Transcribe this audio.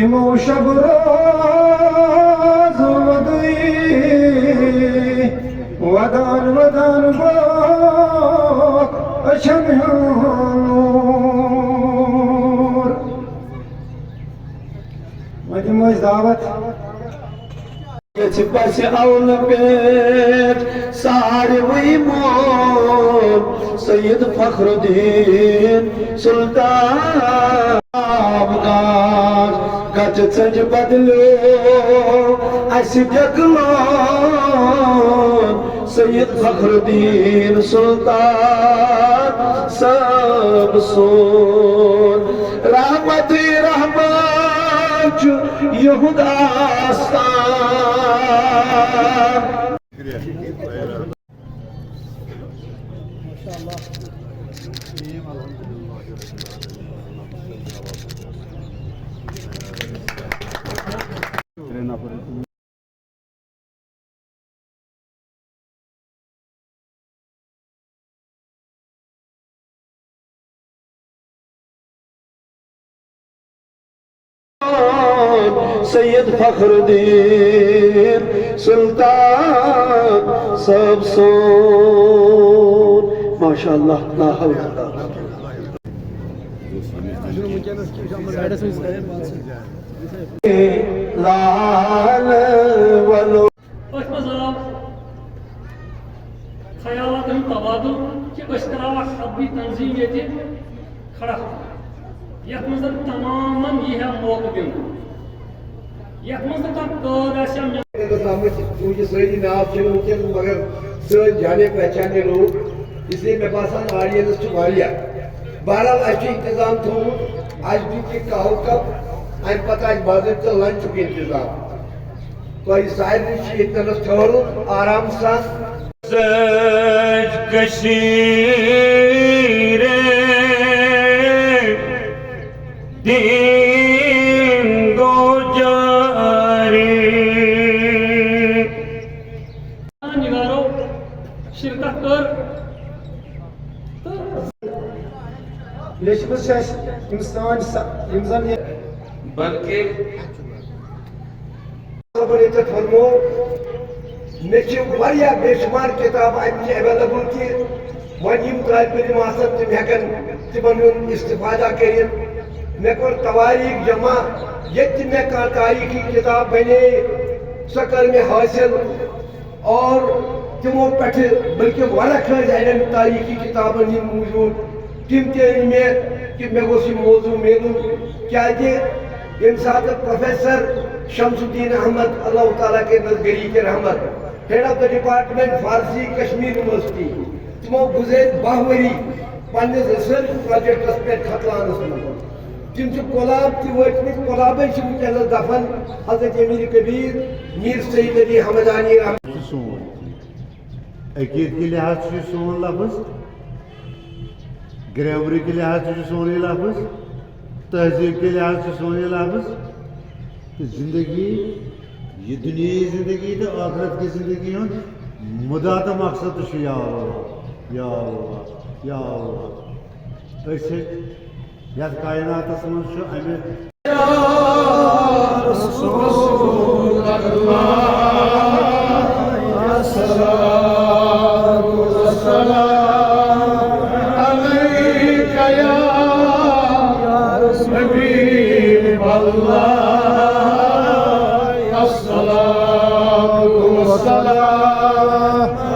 تمو شب روز ودی ودان ودان باق اشم نور مجھے موز دعوت بس اول پیٹ سارے وی مول سید فخر الدین سلطان آبگار گچ سج بدلو اس جگلون سید فخر الدین سلطان سب سون رحمت رحمت یہود آستان سید فخر الدین سلطان سب سون ماشاءاللہ لا حول ولا لال ولو خیالات تبادل کہ اشتراک حبی تنظیم یہ کھڑا یت مز تمام یہ موقع دن یت مز قد ساری ناو مگر سن جانے پہچانے لوگ اس لیے میں باسان آڈینس بہرحال اچھا انتظام تھومت آج بھی کہو کپ ام پتہ باضابطہ لنچ انتظام تو سارے یتنس ٹھہرو آرام سان دین گو جاری نگارو شرکت کر لیشمس ہندوستان بلکہ فرمو مے بے شمار کتاب اویلیبل کہ ون طالب علم آسن تم ہیکن تمن استفادہ کریں مے کور تواریخ جمع یہ مے تاریخی کتاب بنے سو کر مے حاصل اور تمو پہ بلکہ واریاہ تاریخی کتابن ہند موجود تم تہ مے کہ مے گوس یہ موضوع میلن کیا یم سات پروفیسر شمس الدین احمد اللہ تعالیٰ کے نظگری کے Rahmat head of the department Farsi Kashmir university تمو گزر 12 وری پنس ریسرچ پروجیکٹس پہ کھتلانس من تم کولاب تہ وتمت کولابے ونکس دفن حضرت امیر کبیر میر سید علی حمدانی عقید کے لحاظ سے سون لفظ گریمر کے لحاظ سے سون یہ لفظ تہذیب کے لحاظ سے سون یہ لفظ زندگی یہ دنیا زندگی تو آخرت کی زندگی ہوں مدعا تو مقصد تو یا اللہ یا اللہ یا اللہ ایسے یاد کائنات اسمن شو امیر یا رسول اللہ الصلاۃ والسلام علیک یا حبیب اللہ الصلاۃ والسلام